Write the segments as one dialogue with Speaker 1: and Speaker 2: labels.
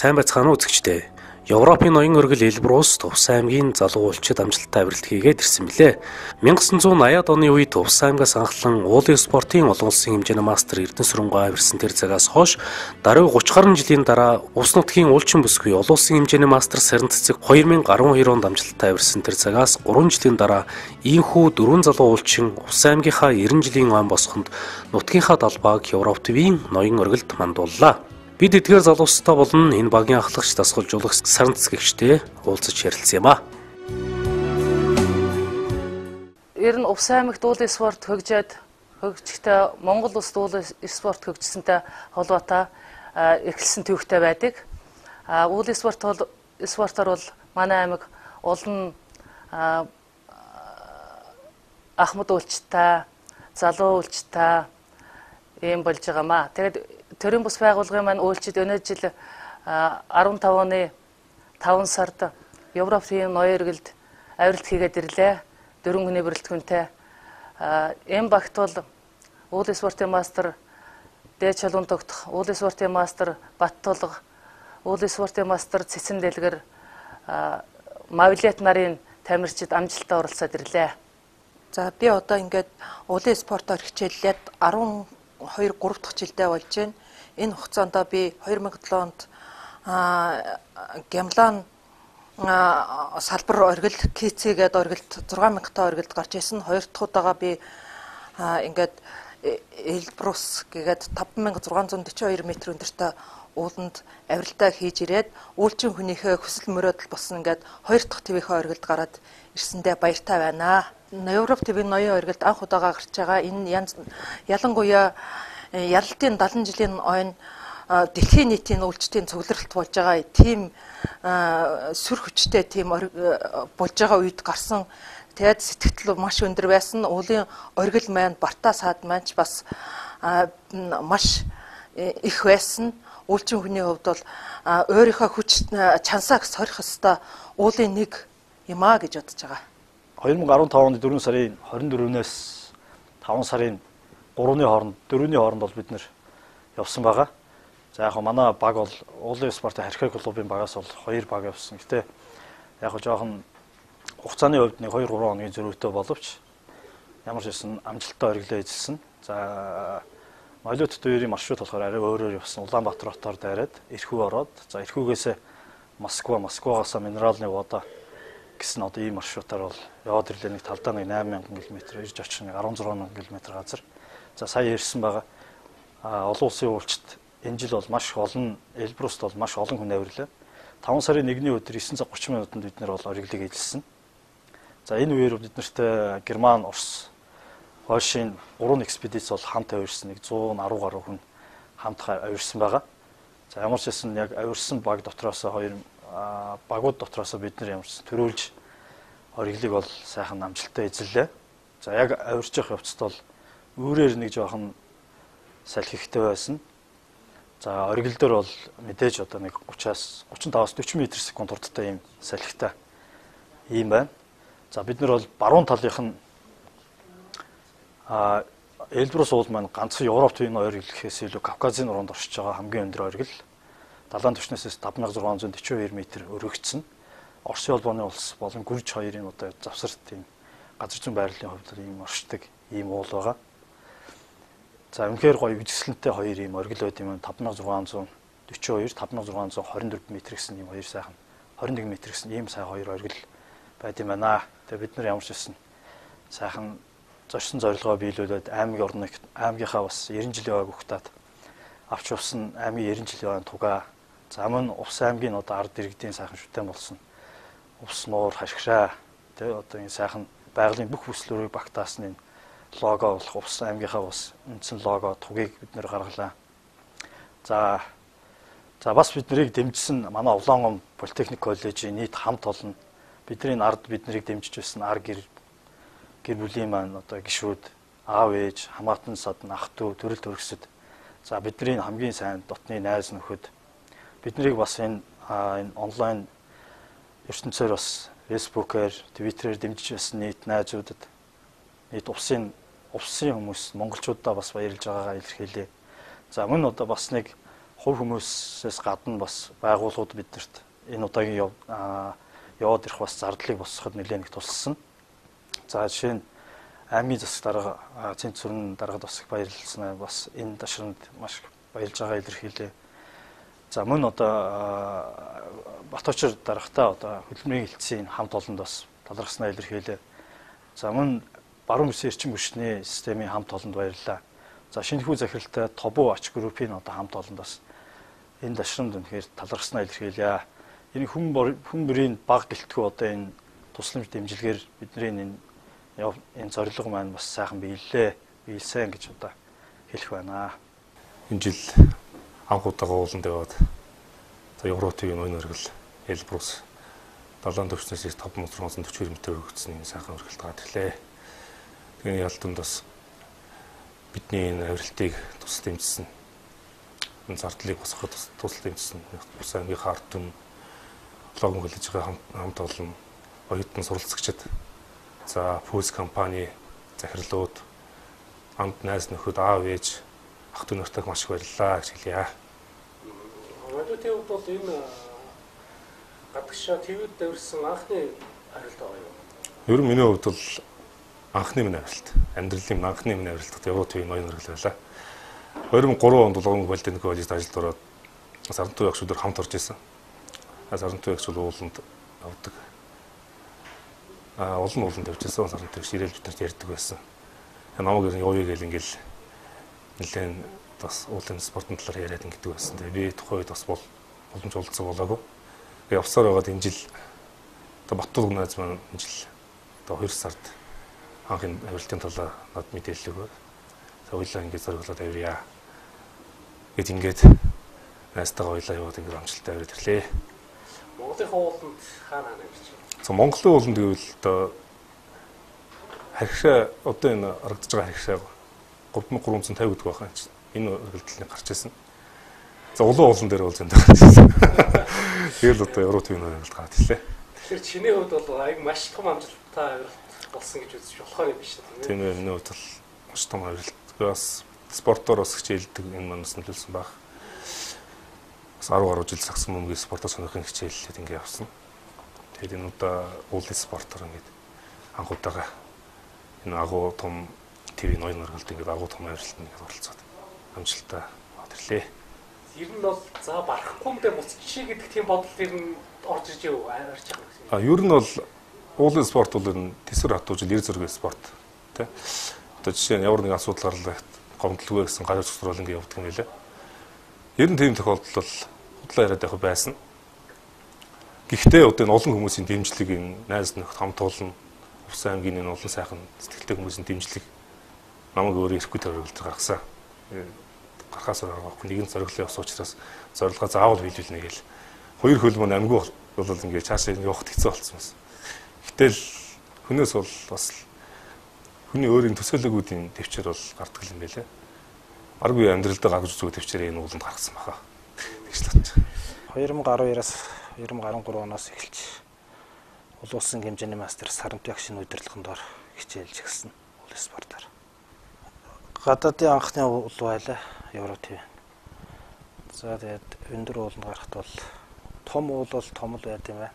Speaker 1: Сайн байцгаана уу үзэгчдээ. Европын ноён оргил Эльбрус Тувс аймгийн залуу уулчид амжилттай авиралт хийгээд ирсэн билээ. 1980-ад оны үед Тувс аймгаас анхлан уулын спортын олон улсын хэмжээний мастер Эрдэнэсүрэн авирсан тэр цагаас хойш даруй 30 гаруй жилийн дараа Улс нутгийн уулчин бүсгүй олон улсын хэмжээний мастер сарин цэцэг 2012 онд амжилттай авирсан тэр цагаас 3 жилийн дараа ийхүү 4 залуу уулчин Улс аймгийнхаа 90 жилийн он босхонд нутгийнхаа далбааг Европ ТV-ийн ноён оргилд мандууллаа. Бид эдгээр залуустай болон энэ багийн ахлагч дасгалжуулагч саран цэцэгчтэй уулзаж ярилцсан юм а.
Speaker 2: Ер нь Увс аймагт уулын спорт хөгжихдээ Монгол улсад уулын спорт хөгжсөнтэй холбоотой эхэлсэн төвхтэй байдаг. Уулын спортоор бол манай аймаг олон ахмад уулчтай, залуу уулчтай ийм болж байгаамаа. Тэгээд Төрийн бус байгууллагын маань уулчид өнөө жил 15 оны 5 сард Европ ТV-ийн ноён оргилд авиралт хийгээд ирлээ. 4 хүний бүрэлдэхүүнтэй. Энэ багт бол уулын спортын мастер Дээд Чулуун тогтох, уулын спортын мастер Бат Тулга, уулын спортын мастер Цэцэн Дэлгэр, Мавилет нарын тамирчид амжилттай оролцоод ирлээ.
Speaker 3: За би одоо ингээд уулын спортоор хичээллээд 12-3 дахь жилдээ болж байна. Энэ хугацаанд би 2007 онд Гямлан салбар оргил КЦ гээд оргилд 6000 та оргилд гарч ирсэн. Хоёр дахь удаага би ингээд Эльбрус гээд 5642 м өндөртэй ууланд авиралтаа хийж ирээд үүлчин хүнийхээ хүсэл мөрөөдөл болсон ингээд хоёр дахь ТV-ийн оргилд гараад ирсэндээ баяртай байна. Европ ТV-ийн ноён оргилд анх удаага гарч байгаа. Энэ ялангуяа Ялалтын 70 жилийн ойн дэлхийн нийтийн үйлчлэлийн цугларалт болж байгаа тийм сүр хүчтэй тийм болж байгаа үед гарсан. Тэгээд сэтгэл маш өндөр байсан. Уулын оргил маань Бартаа саад маань ч бас маш их байсан. Үйлчин хүний хувьд бол өөрийнхөө хүч чансааг сорих ёстой уулын нэг юм аа гэж бодож байгаа.
Speaker 4: 2015 оны 4 сарын 24-ээс 5 сарын 3-ны хооронд 4-ний хооронд бол бид нэр явсан байгаа. За яг манай баг бол уулын спортын харьхай клубын багаас бол 2 баг явсан. Гэтэ яг жоохон хугацааны хувьд нэг 2-3 хоногийн зөрүүтэй боловч ямар ч байсан амжилттай оргилоо эзэлсэн. За Мавилет ТV-ийн маршрут болохоор арай өөрөөр явсан. Улаанбаатар хотоор дайраад Эрхүү ороод за Эрхүүгээс Москвагаас минералны вода гэсэн одоо ийм маршрутаар бол яваад ирлээ. Нэг талдаа нэг 8000 км ирж очих нэг 16000 км газар. За сая ярьсан байгаа олон улсын уулчид энэ жил бол маш олон Эльбруст бол маш олон хүн авирлаа. 5 сарын 1-ний өдөр 9 цаг 30 минутанд бид нар бол оргилыг эзэлсэн. За энэ үеэр бид нартай Герман, Орос, Польшийн 3 экспедиц бол хамт авирсан. Нэг 110 гаруй хүн хамт авирсан байгаа. За ямар ч байсан яг авирсан баг дотроос хоёр багууд дотроос бид нар ямар ч төрүүлж оргилыг бол сайхан амжилттай эзэллээ. За яг авирч явах явцад бол үүрээр нэг жоохон салхихтэй байсан. За оргил дээр бол мэдээж одоо нэг 30-аас 35-аас 40 м/сек хурдтай ийм салхитай ийм байна. За бид нар бол баруун талынх нь Эльбрус уул маань ганцхан Европ ТV-ийн оргил гэхээс илүү Кавказын уранд оршиж байгаа хамгийн өндөр оргил. Далайн түвшнээс 5642 м өргөгдсөн. Оросын холбооны улс болон Гүрж хоёрын одоо завсарт тийм газар зүйн байрлалын хувьд ийм оршдог ийм уул байгаа. За үнэхээр гоё үжигсэлэнтэй хоёр ийм оргил байд юм. 5642, 5624 м гэсэн ийм хоёр сайхан 21 м гэсэн ийм сайн хоёр оргил байд юм байна. Тэгээ бид нар ямар ч байсан сайхан зорьсон зорилгоо биелүүлээд аймгийнхаа бас 90 жилийн ойг ухтаад авч явсан аймгийн 90 жилийн ойн тугаа. За мөн Увс аймгийн одоо ард иргэдийн сайхан шүтэн болсон. Увс нуур хашгираа тэгээ одоо энэ сайхан байгалийн бүх бүслүүрийг багтаасны лого болох Увс аймгийнхаа бас үндсэн лого тугийг бид нэр гаргалаа. За бас биднийг дэмжсэн манай Улаангом Политехник коллежийн нийт хамт олон бидний ард биднийг дэмжиж байсан ар гэр бүлийн маань одоо гишүүд, аав ээж, хамаатан садан, ах トゥ, төрөл төрөсөд. За бидний хамгийн сайн дотны найз нөхөд биднийг бас энэ онлайн ертөнцөөр бас фэйсбүүкээр, твиттерээр дэмжиж байсан нийт найзуудад нийт Увсын хүмүүс монголчуудаа бас баярлж байгаагаа илэрхийлье. За мөн одоо бас нэг хувь хүмүүсээс гадна бас байгууллагууд биднэрт энэ удаагийн яваад ирэх бас зардлыг босгоход нэлээд их тусалсан. За жишээ нь аймгийн засаг дарга Цэнт сүрэн даргад бас их баярлалсан бас энэ ташранд маш баярлж байгаа илэрхийлээ. За мөн одоо Баточор даргатаа одоо хөдөлмөрийн хилцээний хамт олонд бас талархснаа илэрхийлээ. За мөн баруун бүсийн эрчим хүчний системийн хамт олонд баярлалаа. За шинэхүү захиралтай Тобу ач группийн одоо хамт олонд бас энэ ташранд үнэхээр талархснаа илэрхийлээ. Энэ хүн бүрийн баг гэлтгүү одоо энэ тусламж дэмжлэгээр бидний энэ зорилго маань бас сайхан биелсэн гэж одоо хэлэх байна.
Speaker 5: Энэ жил анх удаага ууланд яваад Европын ноён өргөл Эльбрус 70 төвчнөөс 5640 м өргөцсөн энэ сайхан өргөлт гараад ирлээ. Тэгээ ялтанд бас бидний энэ авиралтыг тусал дэмжсэн. Энэ зардлыг босгоход тусал дэмжсэн. Бус аймгийн харт түн логон хүлээж байгаа хамт олон оюутан суралцагчид, за пүүс компани захирлууд, амт найз нөхөд, аав ээж, ах дүү нартай маш их баярлалаа гэж хэлье.
Speaker 1: Манайд бол энэ гадагшаа твд давирсан анхны авиралт байгаа юу?
Speaker 5: Ер нь миний хувьд бол анхны минь авиралт. Амьдралын минь анхны минь авиралт Европын ноён өргөл байлаа. 2003 онд Логон Политехник коллежид ажилд ороод Сарантуй ягчдаар хамт орж исэн. Сарантуй ягчуд ууланд авдаг. Олон ууланд явжсэн Сарантуй ягч ирээл биднэрт ярьдаг байсан. Намайг явъя гэл ингээл нэлээд бас уулын спортын талаар яриад ингэдэг байсан. Тэгээ би тухайн үед бас боломж олдсон болоогүй. Тэгээ явсаар байгаад энэ жил одоо Баттул гүназ маань энэ жил одоо 2 сард анхны авиралтын талаар над мэдээлэл өгөө. Хоёулаа ингээд зориглоод авирья. Гэт ингээд найстайгаа хоёулаа яваад ингээд амжилттай авираад ирлээ.
Speaker 1: Монголын ууланд хаана гэж байна?
Speaker 5: За Монголын ууланд гэвэл одоо харьхшаа одоо энэ харагдаж байгаа харьхшаа 3350 гэдэг байна чинь. Энэ өргөлтөлний гарч ирсэн. За улаан уулан дээр бол зөндөө гарч ирсэн. Тэгэл одоо Европын өргөлт гараад ирлээ.
Speaker 1: Тэгэхээр чиний хувьд бол аяг маш том амжилттай авиралт болсон гэж үзэж болохоор юм биш үү?
Speaker 5: Тийм ээ, миний хувьд бол маш том авиралт. Бас спортоор бас хичээлдэг энэ манаас нөлөөлсөн баг. Бас 10 гаруй жил сагсан мөнгөний спортоор сонирхын хичээллээд ингэ явсан. Тэгээд энэ удаа уулын спортоор ингэ анх удаага энэ агуу том ТV ноён өргөлд ингэ агуу том авиралтанд ингэ оролцоод амжилттай аваад ирлээ.
Speaker 1: Ер нь бол за барахгүй юм дээр буцчих гэдэг тийм бодол ер нь орж ирж аварч байгаа юм.
Speaker 5: Ер нь бол уулын спорт бол энэ тэсвэр хатуужил эр зөргийн спорт тий. Одоо жишээ нь ямар нэгэн асуудал гарлаа гомдлгүй гэсэн газар зогсрол ингэ явдаг юм байлаа. Ер нь тийм тохиолдол бол худлаа яриад явах байсан. Гэхдээ одоо энэ олон хүмүүсийн дэмжлэг энэ найз нөхд хамт олон Увс аймгийн энэ олон сайхан сэтгэлтэй хүмүүсийн дэмжлэг намайг өөрөө ирэхгүй төрөлд гаргасан. Гарахаас аргагүй нэгэн зориглоо явсан учраас зорилгоо заавал биелүүлнэ гээл. Хоёр хөлбөмбөг амьгүй бол ингээд цаашаа явахд хэцүү болсон юм. Гэтэл хүнээс бол бас хүний өөрийн төсөөлөгүүдийн төвчээр бол гардаг юм байлаа. Аргүй амьдралдаа гаргаж үзүү төвчээр энэ ууланд гаргасан баха. Тэгж л бодож. 2012-аас 2013 оноос эхэлж улс улсын хэмжээний мастер Сарантуй ягшин удирдлагын доор хичээлж гисэн уулын спортоор. Гадаадын анхны уул байлаа Евро ТV. За тэгээд өндөр ууланд гарахт бол том уул бол том л байд юм байна.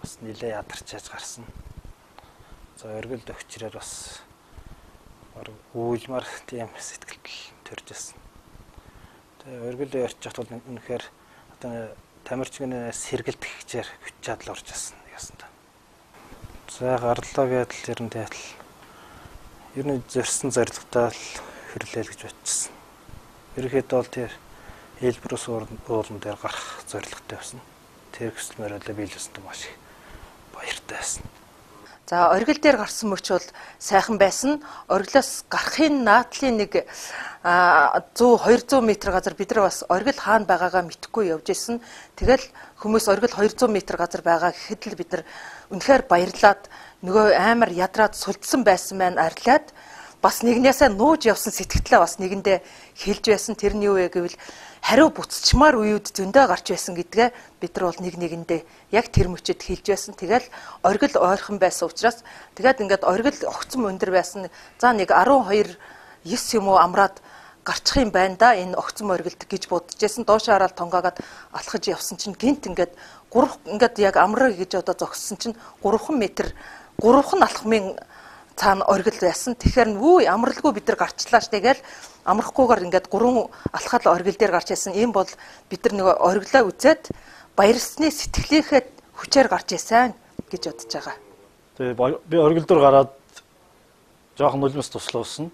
Speaker 5: Бас нилээ ядарчааж гарсан. За өргөлд өгчрээр бас уйлмар тийм сэтгэл төрж байсан. Тэгээ өргөлөө ярьж хат бол үнэхээр одоо тамирчгийн сэргэлдэх хичээр хүч чадал орж ирсэн яасан та. За гарлаа гэдэл ер нь тэгэл ер нь зорьсон зорилготой л хөрлөөл гэж бодчихсон. Ерөнхийдөө бол тэр Эльбрус уулан дээр гарах зорилготой байсан. Тэр хүсэл мөрөөлөө биелүүлсэнд маш их баяртай байсан.
Speaker 3: За оргил дээр гарсан мөч бол сайхан байсан. Оргилоос гарахын наадлын нэг 100-200 м газар бид нар бас оргил хаана байгаагаа мэдэхгүй явж исэн. Тэгэл хүмүүс оргил 200 м газар байгаа гэхэд л бид нар үнэхээр баярлаад нөгөө амар ядраад сулдсан байсан байна арилаад бас нэгнээсээ нууж явсан сэтгэлдээ бас нэгэндээ хэлж байсан. Тэр нь юу вэ гэвэл хариу буцчмаар үеуд зөндөө гарч байсан гэдгээ бид нар бол нэг нэгэндээ яг тэр мөчөд хэлж байсан. Тэгэл оргил ойрхон байсан учраас тэгээд ингээд оргил огцом өндөр байсан. За нэг 12-9 юм уу амраад гарчих юм байна да энэ огцом оргилд гэж бодчихсэн. Доошоо хараад тонгаагаад алхаж явсан чинь гинт ингээд яг амраа гэж одоо зогссон чинь 3 метр 3 алхмын цаана оргил байсан. Тэгэхээр нүү амралгүй бид нар гарчлаа ш. Тэгэл амрахгүйгээр ингээд 3 алхаад оргил дээр гарч яасан. Ийм бол бид нар нэг оргилоо үзээд баярлсны сэтгэлийнхээ хүчээр гарч яасан гэж бодож байгаа.
Speaker 4: Тэгээ би оргил дээр гараад жоохон нулимс туслуулсан.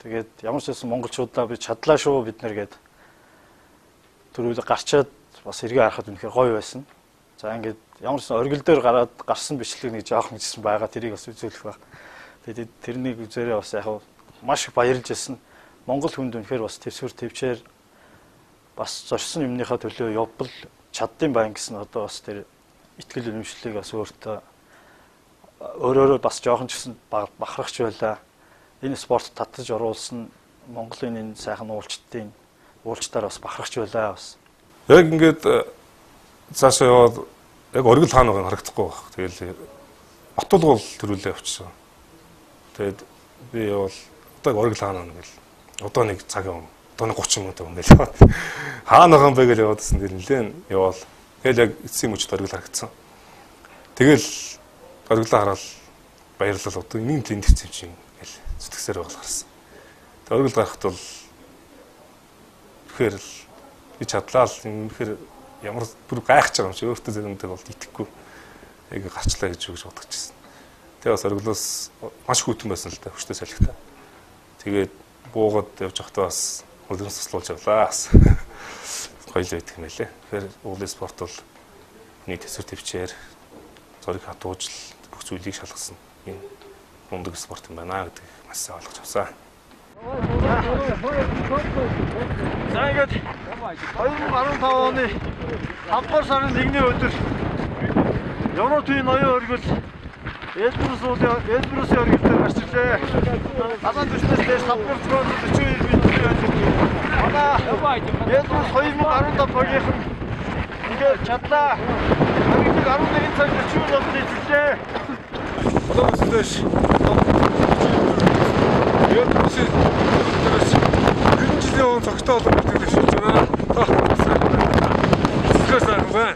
Speaker 4: Тэгээд ямар ч байсан монголчуудаа би чадлаа шүү бид нэр гээд түрүүл гарчаад бас эргээ харахад үнэхээр гоё байсан. За ингээд ямар ч оргил дээр гараад гарсан бичлэг нэг жоохон гэсэн байгаа тэрийг бас үзүүлэх баг. Тэгээд тэрнийг үзээрээ бас яг маш их баярлж байсан. Монгол хүнд үнэхээр бас твсгэр твчээр бас зорьсон юмныхаа төлөө явбал чаддсан байна гэсэн одоо бас тэр итгэл үнэмшлийг бас өөрөөрөө бас жоохон ч гэсэн бахархч байлаа. Энэ спорт татаж оруулсан Монголын энэ сайхан уулчтаар бас бахархч байлаа бас.
Speaker 5: Яг ингээд цаашаа яваад яг оргил хаана байгааг харагдахгүй баг. Тэгэл отулгуул төрүүлээ явчихсан. Тэгээд би бол одоо оргил хаана гэл одоо нэг цагийн одоо нэг 30 минут өнгөл яваад хаана байгаа юм бэ гэж яваадсэн. Тэгэл нэлээд яваал. Тэгэл яг эцсийн мөчд оргил харагдсан. Тэгэл оргилоо хараад баярлал одоо нэг тэнд ирсэн чинь гэл зүтгэсээр байгаа гарсан. Тэгээд оргил гарахт бол тэгэхээр би чадлаа л үнэхээр ямар бүр гайхаж байгаа юм чи өөртөө зэрэмтэй бол итгэхгүй яг гарчлаа гэж бодож байсан. Тэгээ бас оргилоос маш хүйтэн байсан л да хүчтэй салхитай. Тэгээд буугаад явж байхдаа бас хөлөөс туслуулж явлаа. Хоёул байдаг юм байлээ. Тэгэхээр уулын спорт бол хүний төсвөр төвчээр зориг хатуужл бүх зүйлийг шалгасан энэ мундаг спорт юм байна гэдэг маш сайн ойлгож авсан.
Speaker 4: За ингээд 2015 оны 5 сарын 1-ний өдөр Европын ноён оргил Эльбрусын оргил дээр гарч ирлээ. Далайн түвшнээс дээш 5:42 минутын хойно. Манай Эльбрус 2015 багийнхан ингээд чадлаа. Оргилыг 11 цаг 40 минутанд эзэллээ.
Speaker 5: Одоос дээш Эльбрусын оргилээс 2 жилийн өмнө цогтой олон бүртгэл шилж байна. Сэтгэл сайн байна.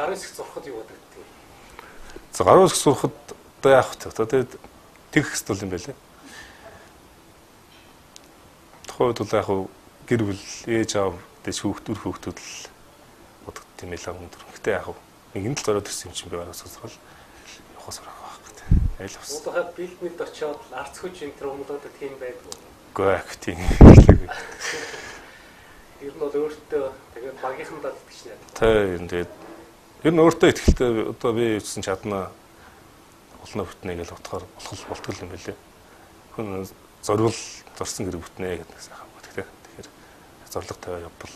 Speaker 1: Гарын хэсэг зурхад юу гэдэг вэ?
Speaker 5: За гарын хэсэг зурхад одоо яах вэ? Тэгээд тэгэх хэсэг бол юм байлээ. Тухайд бол яг гэр бүл ээж аав дэс хүүхдүүд л бодогд тийм ээ л өндөр. Гэтэ яг нэг энэ л зориод ирсэн юм чинь би гарын хэсэг зурхал явахаас орох байх гэдэг. Айл авсан.
Speaker 1: Уулахад бэлтмэлд очиод арц хүч энэ төр өмлөдөг тийм байдгүй.
Speaker 5: Үгүй ээ тийм.
Speaker 1: Ер нь бол өөртөө тэгээд багийнхандаа итгэж нэ.
Speaker 5: Тэгээд ер нь өөртөө ихтэй одоо би үтсэн чадна олно бүтнэ гэж утгаар болтгол юм байлээ. Хүн зорсон гэр бүтнэ гэдэг сайхан байна тийм. Тэгэхээр зориг тавиа явбал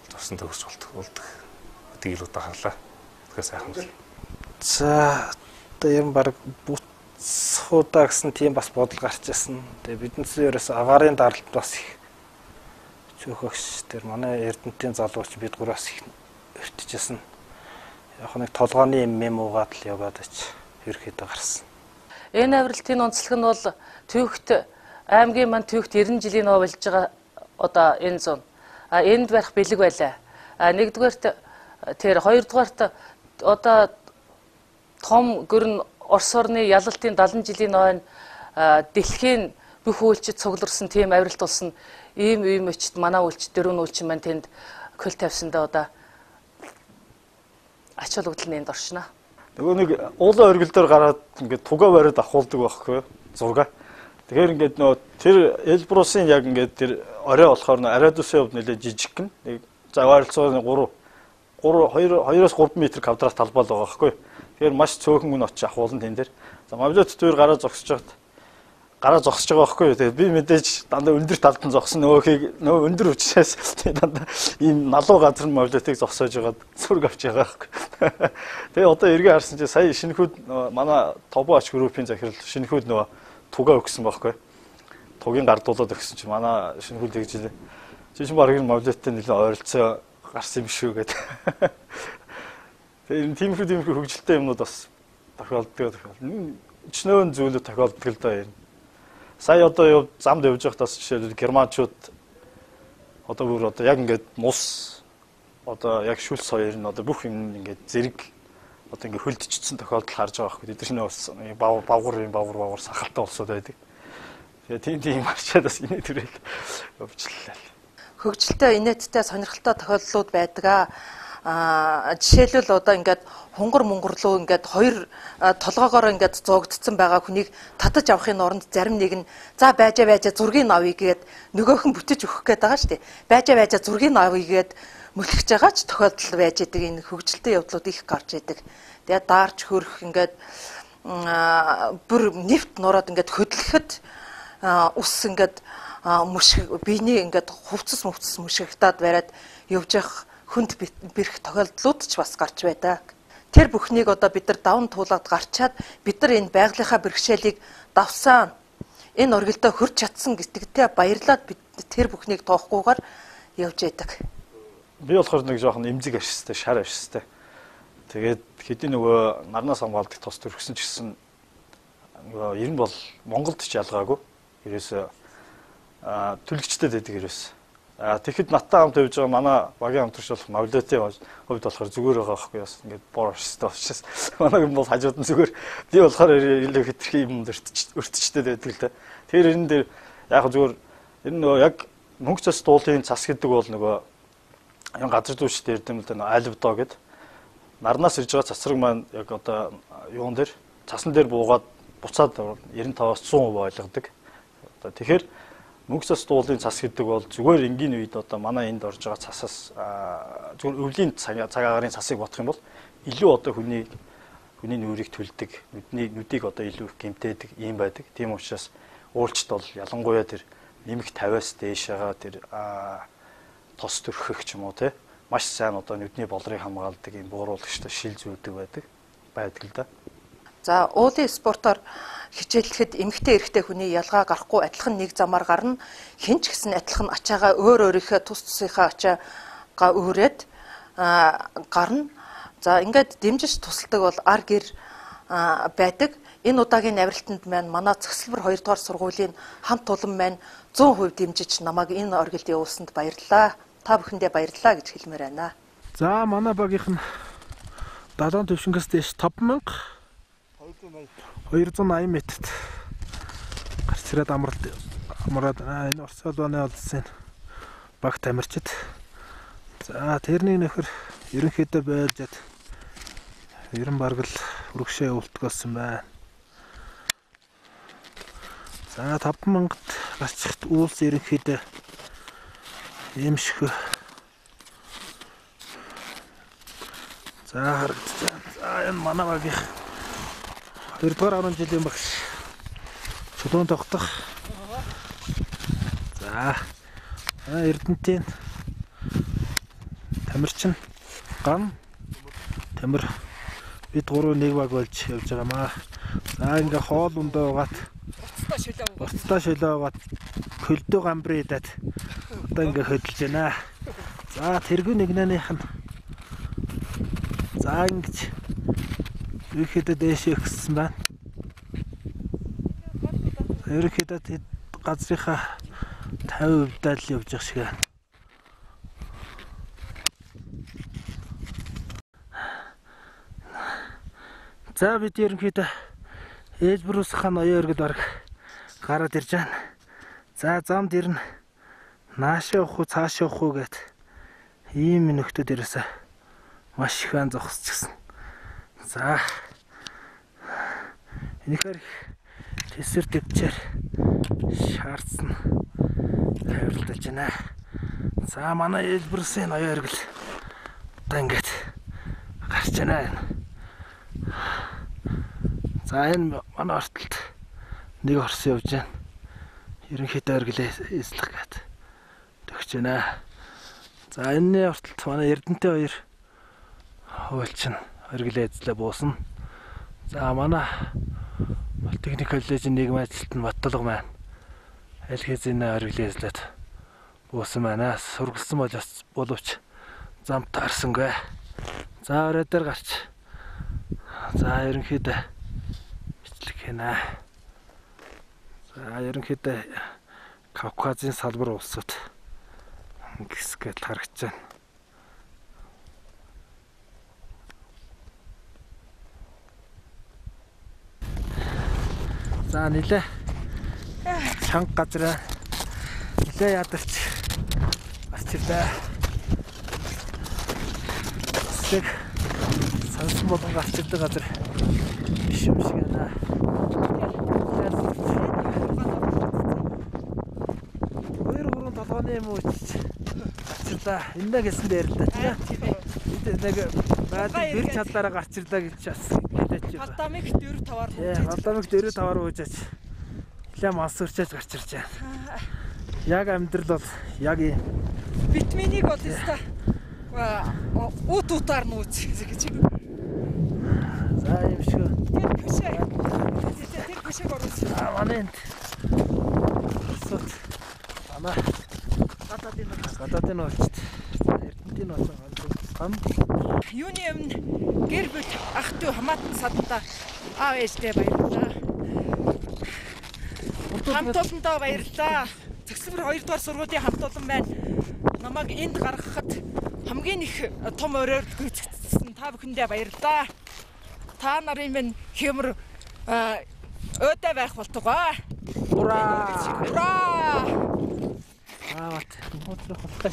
Speaker 5: зорсон төгсч болдог. Гэдгийг л удаа харлаа. Тэгэхээр сайхан байна.
Speaker 6: За одоо юм баг буцхуудаа гэсэн тийм бас бодол гарч ирсэн. Тэгээ биднээс ерөөс агарын даралт бас их цөөхөгч тэр манай Эрдэнэтийн залууч бид гураас их өвтөжсэн. Яг нэг толгооны юм уугаад л яваад ач ерөөхдөө гарсан.
Speaker 2: Энэ авиралтын онцлог нь бол Төвөгт аймгийн маань Төвөгт 90 жилийн нөө болж байгаа одоо энэ зон. Энд барих бэлэг байлаа. Нэгдүгээрт тэр хоёрдугаарт одоо том гөрн Орос орны ялалтын 70 жилийн нойн дэлхийн бүх үйлчид цугларсан тийм авиралт болсон. Ийм өчт манай үйлчид дөрөв үйлчин маань тэнд хөл тавьсандаа одоо ач холбогдол нэнд оршино.
Speaker 4: Нөгөө нэг уулын оргил дээр гараад ингээд тугаа бариад ахуулдаг байхгүй зурга. Тэгэхээр ингээд нөө тэр Эльбрусын яг ингээд тэр орой болохоор нөө Арадусын хувьд нэлээд жижиг гэн. Нэг заваарцоо 2-3 метр квадрат талбай л байгаа байхгүй. Тэгэхээр маш цөөхөн хүн очиж ахуулна тэн дээр. За мавлот төр гараад зогсож хаад гараа зогсож байгаа байхгүй юу. Тэгээд би мэдээж дандаа өндөр талд нь зогсон нөгөө өндөр учраас дандаа ийм налуу газар нь мовлотыг зогсоож байгаад зураг авч байгаа байхгүй. Тэгээд одоо эргээ харсан чинь сая шинэхүүд манай Тобо ач группийн захирал шинэхүүд нөгөө тугаа өгсөн байхгүй. Тугийн гардуулаад өгсөн чинь манай шинэхүүд тэгжилээ. Чи чинь баг энэ мовлоттой нэлээд ойролцоо гарсан юм шүү гэдэг. Тэгээд тиймэрхүү хөгжилтэй юмнууд бас тохиолддог. Ичнөөн зүйлүүд тохиолддог л даа юм. Сая одоо замд явж байхдаа жишээлбэл германчууд одоо бүр одоо яг ингээд мус одоо яг шүлс хоёр нь одоо бүх юм ингээд зэрэг одоо ингээд хөлдчихсэн тохиолдол харж байгаа байхгүй. Тэд чинь бавгар сахалтай болсод байдаг. Тэгээ тийм харчаад бас инээ төрөл өвчлөлээ.
Speaker 3: Хөгжилтэй инээдтэй сонирхолтой тохиолдлууд байдаг. Жишээлбэл одоо ингээд хунгар мөнгөрлөө ингээд хоёр толгоогоор ингээд зуугдсан байгаа хүнийг татаж авахын оронд зарим нэг нь за байжаа зургийг авъя гэгээд нөгөөх нь бүтэж өгөх гээд байгаа шүү дээ. Байжаа зургийг авъя гэгээд мөлхөж байгаа ч тохиолдол байж идэг. Энэ хөгжилтэй явдлууд их гарч идэг. Тэгээд даарч хөрөх ингээд бүр нефт нураад ингээд хөдлөхөд ус ингээд биений ингээд хувцас мөшгөгтаад бариад явж явах хүнд бэрх тохиолдлууд ч бас гарч байдаг. Тэр бүхнийг одоо бид нар даван туулаад гарчаад бид нар энэ байгалийнхаа бэрхшээлийг давсан энэ оргилдоо хөрч чадсан гэдэгтээ баярлаад бид тэр бүхнийг тоохгүйгээр явж байдаг.
Speaker 4: Би болохоор нэг жоохон эмзэг ашигтай, шар ашигтай. Тэгээд хэдий нөгөө нарнаас хамгаалдаг тос төрхсөн ч гэсэн нөгөө ер нь бол Монголд ч ялгаагүй. Ерөөсөө түлэгчтэй байдаг ерөөсөө. Тэгэхэд наттай хамт явж байгаа манай багийн хамтрагч болох мавлотын хувьд болохоор зүгээр байгаа байхгүй бас ингээд бор ашигтай учраас манай юм бол хажууд нь зүгээр би болохоор илүү хэтэрхий юм өртчтэй байдаг л да. Тэр энэ дээр яг зүгээр энэ нөгөө яг мөнгө цас дуулын цас гэдэг бол нөгөө энэ газар зүйчтэй ярдэмэл дээ нөгөө альбдоо гэд нарнаас ирж байгаа цасраг маань яг одоо юун дээр цасан дээр буугаад буцаад 95-аас 100% ойлгодог. Одоо тэгэхээр мөнгө цас дуулын цас гэдэг бол зүгээр энгийн үед одоо манай энд орж байгаа цасаас зүгээр өвлийн цаг агарын цасыг бодох юм бол илүү одоо хүний нүрийг төлдөг, нүдийг одоо илүү их гэмтээдэг юм байдаг. Тийм учраас уулчт бол ялангуяа тэр нэмэх 50-аас дээш байгаа тэр тос төрхөх ч юм уу те маш сайн одоо нүдний болрыг хамгаалдаг юм бууруулагчтай шил зүйдэг байдаг л да.
Speaker 3: За уулын спортоор хичээллэхэд эмэгтэй эрэгтэй хүний ялгаа гарахгүй адилхан нэг замаар гарна. Хэн ч гэсэн адилхан ачаагаа өөрийнхөө тус тусынхаа ачаагаа өөрөөд гарна. За ингээд дэмжиж тусалдаг бол ар гэр байдаг. Энэ удаагийн авиралтанд маань манай Цэцэлбэр 2 дугаар сургуулийн хамт тулан маань 100% дэмжиж намайг энэ оргилд явуулсанд баярлалаа. Та бүхэндээ баярлалаа гэж хэлмээр байна.
Speaker 6: За манай багийнх нь 70 төвшингээс дээш 5280 метрт гарч ирээд амраад энэ Орос улааны улсын багт амирчид. За тэрний нөхөр ерөнхийдөө байлжаад ерөн бараг л үргшээ өвтгөөсөн байна. За 5000-д гарчихт уулс ерөнхийдөө эмших. За харагдаж байна. За энэ манай багийнх 2 дугаар 10 жилийн багш чулуун тогтох. За Эрдэнтийн тамирчин ган тамир бид 3-1 баг болж явж байгаамаа. За ингээ хоол ундаа угаад буцтаа шилээ угаад хөлдөө гамбридад одоо ингээ хөдөлж байна. За тэргүй нэгнийх нь за ингэж ерөөхдөө дээшээ өгсөн байна. Ерөөхдөө газрынхаа 50% дал явж байгаа шиг байна. За бид ерөнхийдөө Эльбрус хаан оюун өргөл бараг гараад ирж байна. За замд ирнэ. Наашаа явах уу цаашаа явах уу гэд ийм нөхдөд ирээсэ маш их ан зогсчихсан. За энэхээр тэсэр дэвчээр шаардсан тавирлаж байна. За манай Эльбрусын оюун өргөл одоо ингээд гарч байна. За энэ манай ортолд нэг орс явж байна. Ерөнхийдөө оргил эзлэх гээд төгч байна. За энэний хүртэл манай Эрдэнэтэй хоёр хуульчин оргил эзлээ буусна. За манай Техник коллежийн нийгмийн ажилтны Батталга маань аль хэзээ оргил эзлээд буусан байна. Сургалсан боловч замд таарсангүй. За орой дээр гарч. За ерөнхийдөө бичлэг хийнэ. За ерөнхийдөө Кавказын салбар улсууд гисгээд харагдаж байна. За нилээ чанга газар нилээ ядарч арчилаа. Тэг сансан болон гарчилдаг газар биш юм шиг байна. Хоёр толгойн юм уу гарчилаа. Иннэ гэсэн дээр л да тийм. Нэг баадын бэр чадлаараа гарчилаа гэж бас хэлээч.
Speaker 3: Алдамыг 4-5-аар хөөж.
Speaker 6: Алдамыг 4-5-аар хөөж. Илээ мас өрчөөж гарч ирж байна. Яг амьдрал бол яг
Speaker 3: витаминийг бол өстой утаар нууц гэж.
Speaker 6: За юм шиг.
Speaker 3: Тэр хөшөөг оруулсан.
Speaker 6: Манай сот ана гадаадын олчт. Эрдэнтийн олсон гам.
Speaker 3: Юуны өмнө гэр бүл ах トゥ хамаатан садантаа аав ээжтэй баярлалаа. Хамт олондоо баярлалаа. Цэгцлэмэр 2 дугаар сургуулийн хамт олон байна. Намайг энд гаргахад хамгийн их том өрөөр гүйцэтгсэн та бүхэндээ баярлалаа. Та нарын минь хэмэр өөдөө байх болтугай. Ура!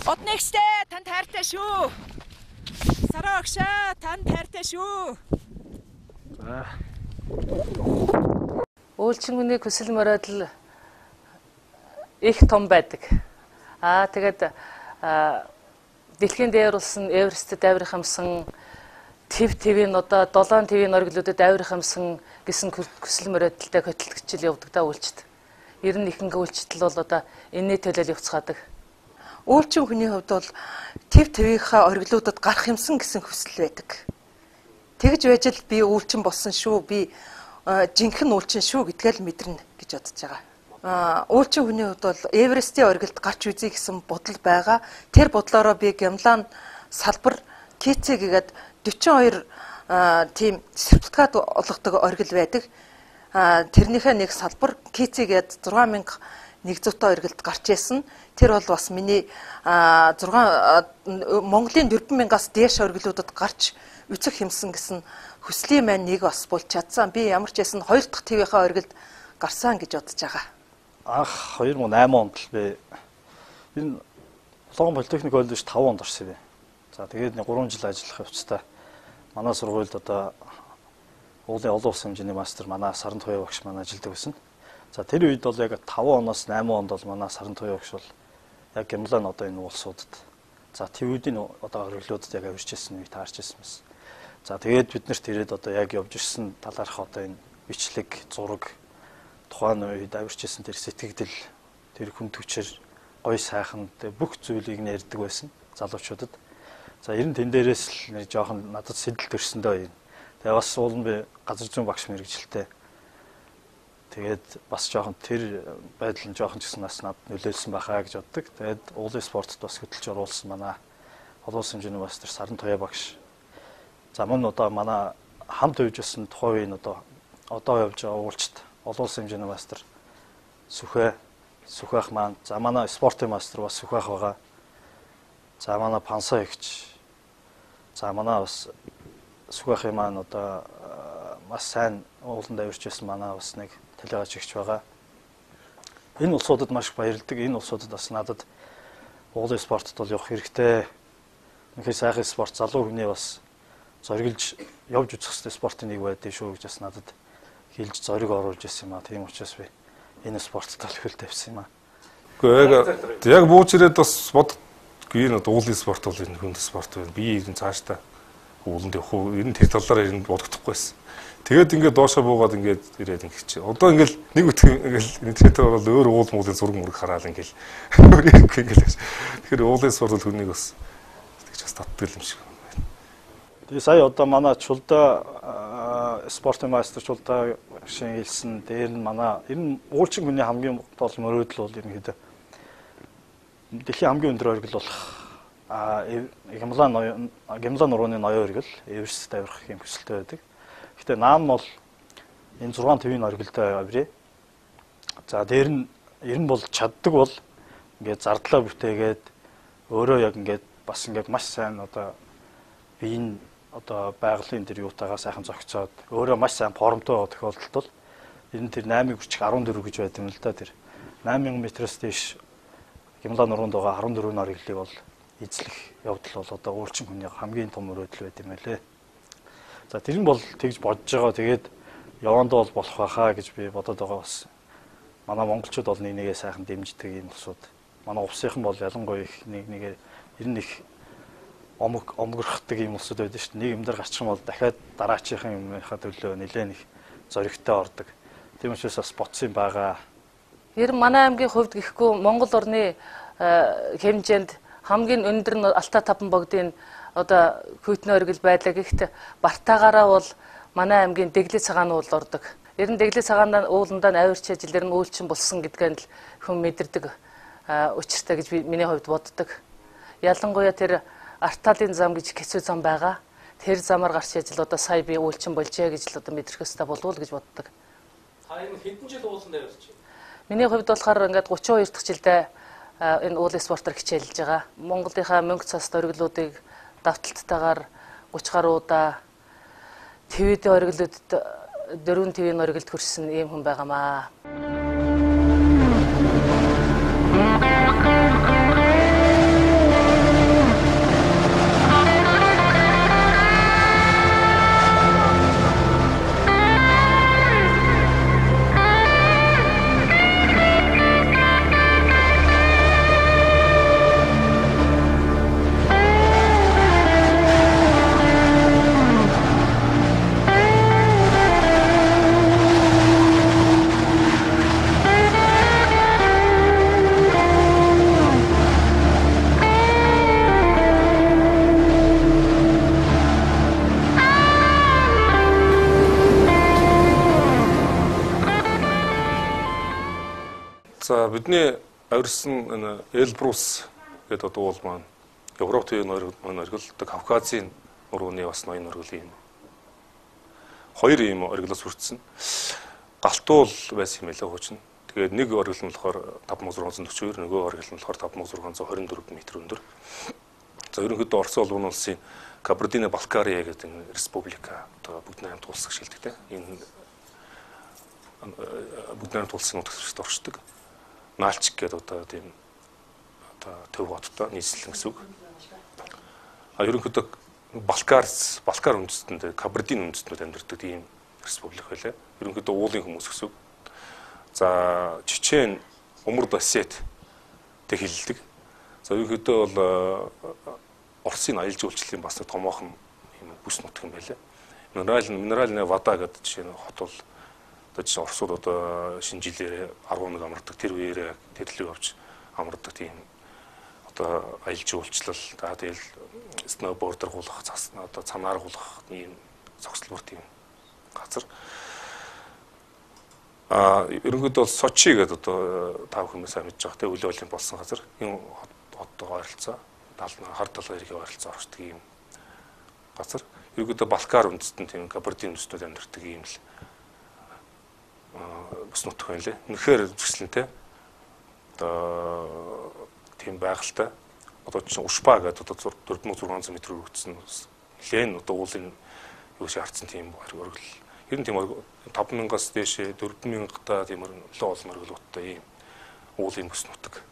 Speaker 3: Однэгчтэй танд хайртай шүү. Сараагшаа танд хайртай шүү.
Speaker 2: Үйлчингүний хүсэл мөрөөдөл их том байдаг. Тэгээд дэлхийн дээр улсын Эверестэд авирах юмсан ТV-ийн одоо 7 ТV-ийн оргилуудад авирах юмсан гэсэн хүсэл мөрөөдөлтэй хөтөлгөчл явдаг да үйлчт. Ер нь ихэнх үйлчлэл бол одоо энэний төлөөл явцгаадаг.
Speaker 3: Үйлчин хүний хувьд бол ТV-ийнхаа оргилуудад гарах юмсан гэсэн хүсэл байдаг. Тэгж байж л би үйлчин болсон шүү. Би жинхэнэ үйлчин шүү гэдгээл мэдэрнэ гэж бодож байгаа. Үйлчин хүний хувьд бол Эверестийн оргилд гарч үзье гэсэн бодол байгаа. Тэр бодлороо би Гямлан салбар КЦ гээд 42 тийм сертификат олгодог оргил байдаг. Тэрнийхээ нэг салбар КЦ гээд 6100 оргилд гарч ирсэн. Тэр бол бас миний Монголын 4000-аас дээш оргилуудад гарч үцэх юмсан гэсэн хүслийн маань нэг бас болж чадсан. Би ямар ч байсан 2 дахь ТV-ийнхаа оргилд гарсан гэж бодож байгаа.
Speaker 4: Анх 2008 онд л би энэ Улаан политехник коллеж 5 онд орсон юм. За тэгээд 3 жил ажиллах явцдаа манай сургуульд одоо уулын олон улсын хэмжээний мастер манай Саран Туяа багш манай ажилладаг байсан. За тэр үед бол яг 5 оноос 8 онд бол манай Саран Туяа багш бол яг Гямлан одоо энэ улсуудад за ТV-ийн одоо оргилуудад яг авирч ирсэн үе таарч ирсэн байсан. За тэгээд бид нарт ирээд одоо яг явж ирсэн талаарх одоо энэ бичлэг, зураг тухайн үед авирч ирсэн тэр сэтгэгдэл, тэр хүн төвчээр гой сайхан бүх зүйлийг ярьдаг байсан залуучуудад. За ер нь тэн дээрээс л нэг жоохон надад сэтэл төрсөндөө юм. Тэгээ бас уул нь би газар зүйн багш мэргэжилтэй. Тэгээд бас жоохон тэр байдал нь жоохон ч гэсэн нас надад нөлөөлсөн байхаа гэж боддог. Тэгээд уулын спортод бас хөтлөж оруулсан манай олон улсын хэмжээний мастер Саран Туяа багш. За мөн одоо манай хамт явж байсан тухайн үеийн одоо явж байгаа уулчт олон улсын хэмжээний мастер Сүхэх маань. За манай спортын мастер бас Сүхэх байгаа. За манай Пансаа ихч. За манай бас Сүхэхийн маань одоо маш сайн ууланд авирч байсан манай бас нэг талигач ихч байгаа. Энэ улсуудад маш их баярлдаг. Энэ улсуудад бас надад уулын спортод бол явах хэрэгтэй. Үнэхээр сайхан спорт залуу хүний бас зориглож явж үзэх хэрэгтэй спортын нэг байдгийг шүү гэж бас надад хэлж зориг оруулж ирсэн юм аа. Тийм учраас би энэ спортод төлөвлөлт тавьсан юм аа.
Speaker 5: Гэхдээ яг бууж ирээд бас бодгүй энэ уулын спорт бол энэ хүнд спорт байна. Би энэ цаашдаа ууланд явах уу? Ер нь тэр талаараа ер нь бодогдохгүй байсан. Тэгээд ингээд доошоо буугаад ингээд ирээд ингээд чи. Одоо ингээд нэг үтгэн ингээд интернетээр бол өөр уул муулын зураг мөрөг хараад ингээд өөр юм ингээд. Тэгэхээр уулын спорт бол хүнийг бас тэгж бас татдаг юм шиг байна.
Speaker 4: Тэгээ сая одоо манай чулдаа спортын майстер чулдаа шин хэлсэн дээр нь манай ер нь уулчин хүний хамгийн гол мөрөөдөл бол ерөнхийдөө дэлхийн хамгийн өндөр оргил болох Гямлан нурууны ноён оргил Эверест авирах юм хүсэлтэй байдаг. Гэхдээ наан нь бол энэ 6 твийн оргилтой авирэ. За дээр нь ер нь бол чаддаг бол ингээд зардлаа бүтээгээд өөрөө яг ингээд бас ингээд маш сайн одоо биеийн одоо байгалийн тэр юутайгаа сайхан зохицоод өөрөө маш сайн формтой тохиолдолд бол ер нь тэр 8-ыг хүрчих 14 гэж байт юм л да тэр 8000 метрээс дээш Гямлан нуруунд байгаа 14 оргилыг бол эзлэх явдал бол одоо уулчин хүний хамгийн том мөрөөдөл байт юм байлээ. За тэр нь бол тэгж бодож байгаа. Тэгээд явандаа бол болох байхаа гэж би бодоод байгаа бас. Манай монголчууд бол нэгнийгээ сайхан дэмждэг юм улсууд. Манай улсынхан бол ялангуяа их нэгээр ер нь их омгөрхдөг юм улсууд байдаг шүү дээ. Нэг юм дээр гарчих юм бол дахиад дараачийн юмынхаа төлөө нэлээд их зоригтой ордог. Тийм учраас бас ботсон байгаа.
Speaker 2: Ер нь манай аймгийн хувьд гэхгүй Монгол орны хэмжээнд хамгийн өндөр нь Алтай таван богдын одоо хүйтний оргил байлаа. Гэхдээ бартаагаараа бол манай аймгийн Дэглээ цагаан уул ордог. Ер нь Дэглээ цагаан ууландаа авирч ажилэр нь үйлчин болсон гэдгээ л хүн мэдэрдэг учиртай гэж би миний хувьд боддог. Ялангуяа тэр Арталын зам гэж хэцүү зам байгаа. Тэр замаар гарч ажил одоо сая би үйлчин болжээ гэж л одоо мэдрэх ёстой болов уу гэж боддог.
Speaker 1: Та энэ хэдэн жил ууланд авирч байна?
Speaker 2: Миний хувьд болохоор ингээд 32 дахь жилдээ энэ уулын спортоор хичээлж байгаа. Монголынхаа мөнгө цас оргилуудыг давталттайгаар 30 гаруй удаа твэдийн оргилуудад 4 твийн оргилд хүрсэн ийм хүн байгаамаа.
Speaker 5: За бидний авирсан энэ Эльбрус гэдэг одоо уул маань Европ төвийн оргил, Кавказын нурууны бас ноён оргил юм. Хоёр юм оргилоос хүртсэн. Галтуул байсан юм байлаа хуучин. Тэгээд нэг оргил нь болохоор 5642, нөгөө оргил нь болохоор 5624 м өндөр. За ерөнхийдөө Орос улсын улсын Кабардино-Балкария гэдэг энэ республика одоо бүгд найрамд улс гэж шилдэг те. Энэ бүгд найрамд улсын нутагт оршдог. Наалчик гэдэг одоо тийм одоо төв хоттой нийслэл гэсэн үг. Ерөнхийдөө Балкар үндэстэнд Кабардин үндэстнүүд амьдардаг тийм республик байлаа. Ерөнхийдөө уулын хүмүүс гэсэн үг. За Чечен, Умурд Осет тэг хэлдэг. За ерөнхийдөө бол Оросын аялал жуулчлалын бас томоохон юм бүс нутаг юм байлаа. Минеральная вода гэдэг жишээ нь хот бол одоо жишээ Оросууд одоо шинэ жилээр 11 амардаг тэр үеэр тэрлэг авч амардаг тийм одоо аялал жуулчлал тэгэл сноубордер гулах одоо цанаар гулах ийм зогсолбор тийм газар. Ерөнхийдөө бол Сочи гэдэг одоо тав хүмүүс амьдарч байгаа те өлөө олимп болсон газар. Энэ хоттойгоо ойролцоо хар талын эргийн ойролцоо оршдог ийм газар. Ерөнхийдөө Балкар үндэстэн тийм Кабардин үндэстнүүд амьдардаг ийм л бас нутг байна лээ. Үнэхээр зүгслэн те одоо тийм байгальтай одоо чинь Ушпа гэдэг одоо 4600 м өргөцсөн нэлээд одоо уулын юу шиг харцсан тийм оргил. Ер нь тийм 5000-аас дээш 4000 та тийм лөө олон оргилуудтай ийм уулын бүс нутаг.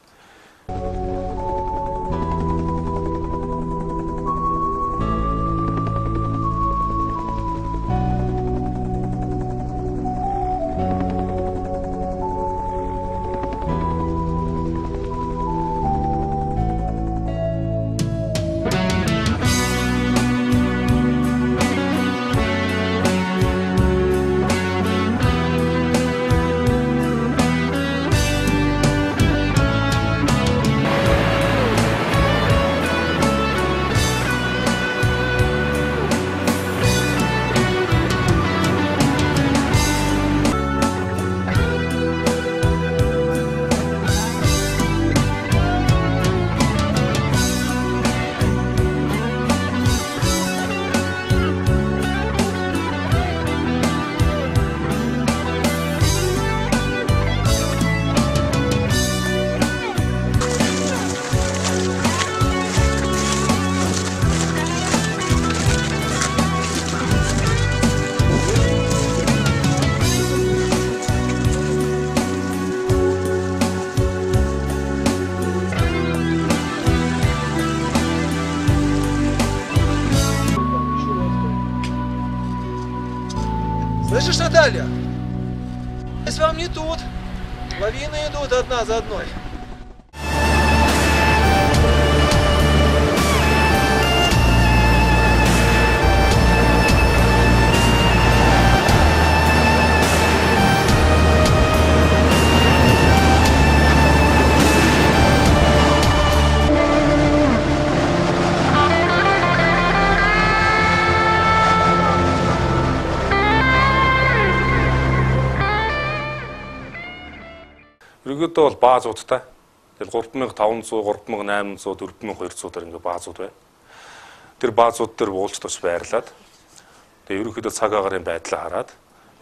Speaker 7: Слышишь, Наталья? Здесь вам не тут. Лавины идут одна за одной.
Speaker 5: Ерөнхийдөө бол баазуудтай. Тэгэл 3500, 3800, 4200 төр ингээ баазууд байна. Тэр баазууд дээр уулж тус байрлаад тэгээ ерөнхийдөө цаг агаарын байдлаа хараад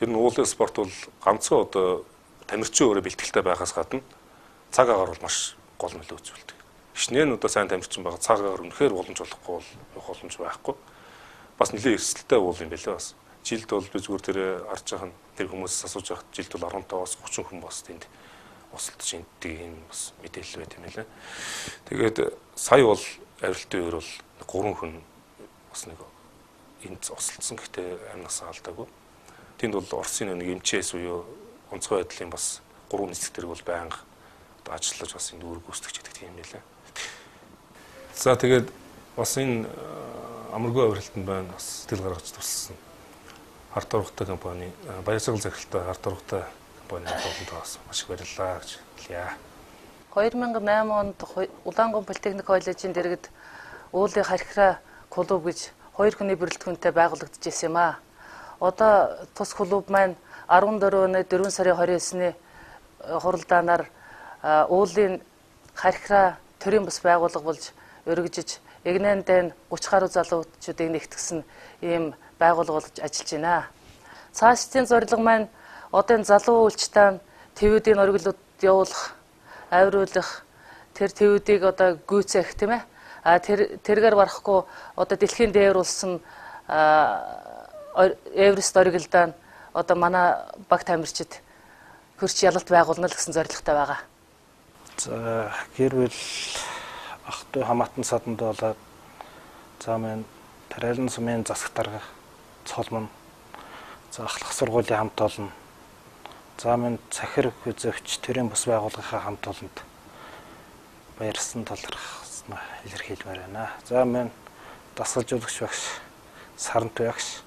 Speaker 5: ер нь уулын спорт бол ганцхан одоо тамирчин өөрөө бэлтгэлтэй байхаас гадна цаг агаар бол маш гол нөлөө үзүүлдэг. Хичнээн одоо сайн тамирчин байгаа цаг агаар үнэхээр уламж болохгүй бол боломж байхгүй. Бас нэлээд эрсдэлтэй уул юм байлээ бас. Жилд бол би зүгээр тэр харж байгаа нь тэр хүмүүсээс асууж байхад жилд бол 15-аас 30 хүн бас тэнд усалдж индэг юм бас мэдээлэл байт юм лээ. Тэгээд сая бол авиралтын өөр бол 3 хүн бас нэг энд усалдсан гэхдээ амнасаа алдаагүй. Тэнд бол Оросын нэг эмчээс буюу онцгой байдлын бас 3 нисэх тэрэг бол байнга одоо ажиллаж бас энд үүрэг гүйцэтгэж байдаг юм лээ. За тэгээд бас энэ амаргүй авиралтанд байна бас сэтгэл гаргаж туссан. Харт ургатай компани баяр цагаал захиралтай харт ургатай компанид маш их баярлалаа гэж хэлье.
Speaker 2: 2008 онд Улаангон политехник коллежийн дэргэд уулын харьхраа клуб гэж 2 хүний бүрэлдэхүүнтэй байгуулагдчихсан юм а. Одоо тус клуб маань 14 оны 4 сарын 29-ны хуралдаанаар уулын харьхраа төрийн бас байгууллага болж өргөжж Игнэн дэн 30 гаруй залуучуудыг нэгтгсэн ийм байгууллага болж ажиллаж байна. Цаашдын зорилго маань одоо энэ залуу үйлчтэн твүүдийн оргилууд явуулах, авируулах, тэр твүүдийг одоо гүйцээх тийм ээ. Тэргээр барахгүй одоо дэлхийн дээр улсын Эверест оргилдаанд одоо манай баг тамирчид хөрч ялалт байгуулна л гэсэн зорилготой байгаа.
Speaker 6: За гэрвэл ах トゥ хамаатан саданд болоод за мен Тарайлан сумын засаг дарга цолмон за ахлах сургуулийн хамт олон за мен цахир үзэгч төрийн бас байгууллагын хамт олонд баярсан талархснаа илэрхийлмээр байна. За мен дасгалжуулагч багш Сарант багш.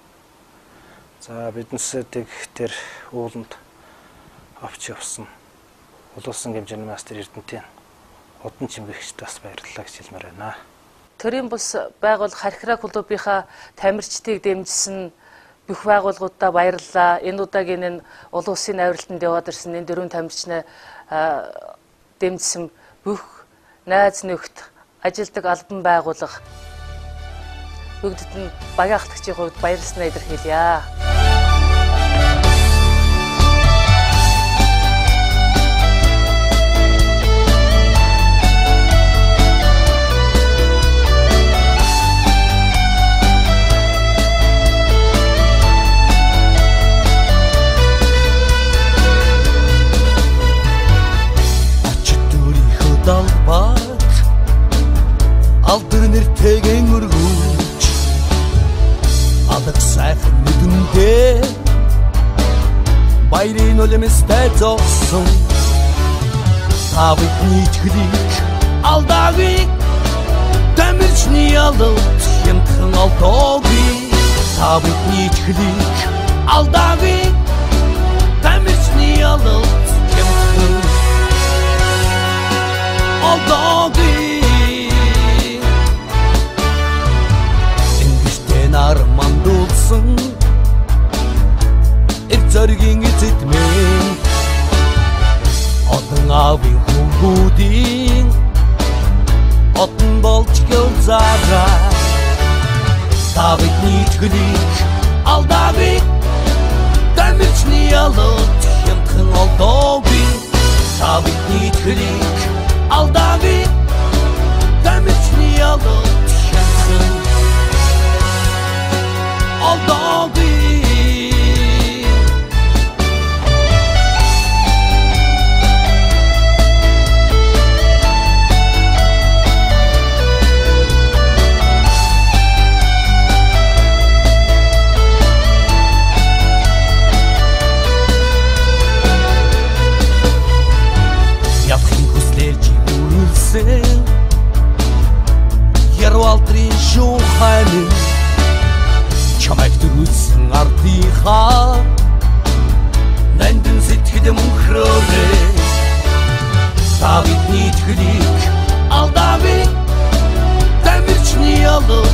Speaker 6: За биднээсээ тэр ууланд авч явсан улсын хэмжээний мастер Эрдэнэтийн удан чимгэгчд бас баярлалаа гэж хэлмээр байна.
Speaker 2: Төрийн бус байгууллага харьхраа клубынхаа тамирчдыг дэмжсэн бүх байгууллагуудаа баярлалаа. Энэ удаагийн энэ улсын улсын авиралтанд яваад ирсэн энэ 4 тамирчнаа дэмжсэн бүх найз нөхд, ажилдаг албан байгууллага бүгдэд нь багийн ахлагчийн хувьд баярлалаа илэрхийлье.
Speaker 8: Алдар нэртэйгэн өргөж алах сайхан нүдэндээ баярын улмастай зогсон тавитны ичгэлийг алдаагүй тамирчны ялалт хямдхан алдаагүй тавитны ичгэлийг алдаагүй тамирчны ялалт хямдхан алдаагүй Армандулсан эрзөргийн эзэдмэн одон авийн хүүгүүдийн одон болж гэлзараа тавитны ичгэлийг алдаагүй тамирчны ялалт хямдхан алдаагүй тавитны ичгэлийг алдаагүй тамирчны ялалт хямдхан aldaaгүй хаа нандин сэтгэл мөнхрөөрэй та бидний итгэлийг алдаагүй тамирчны ялуу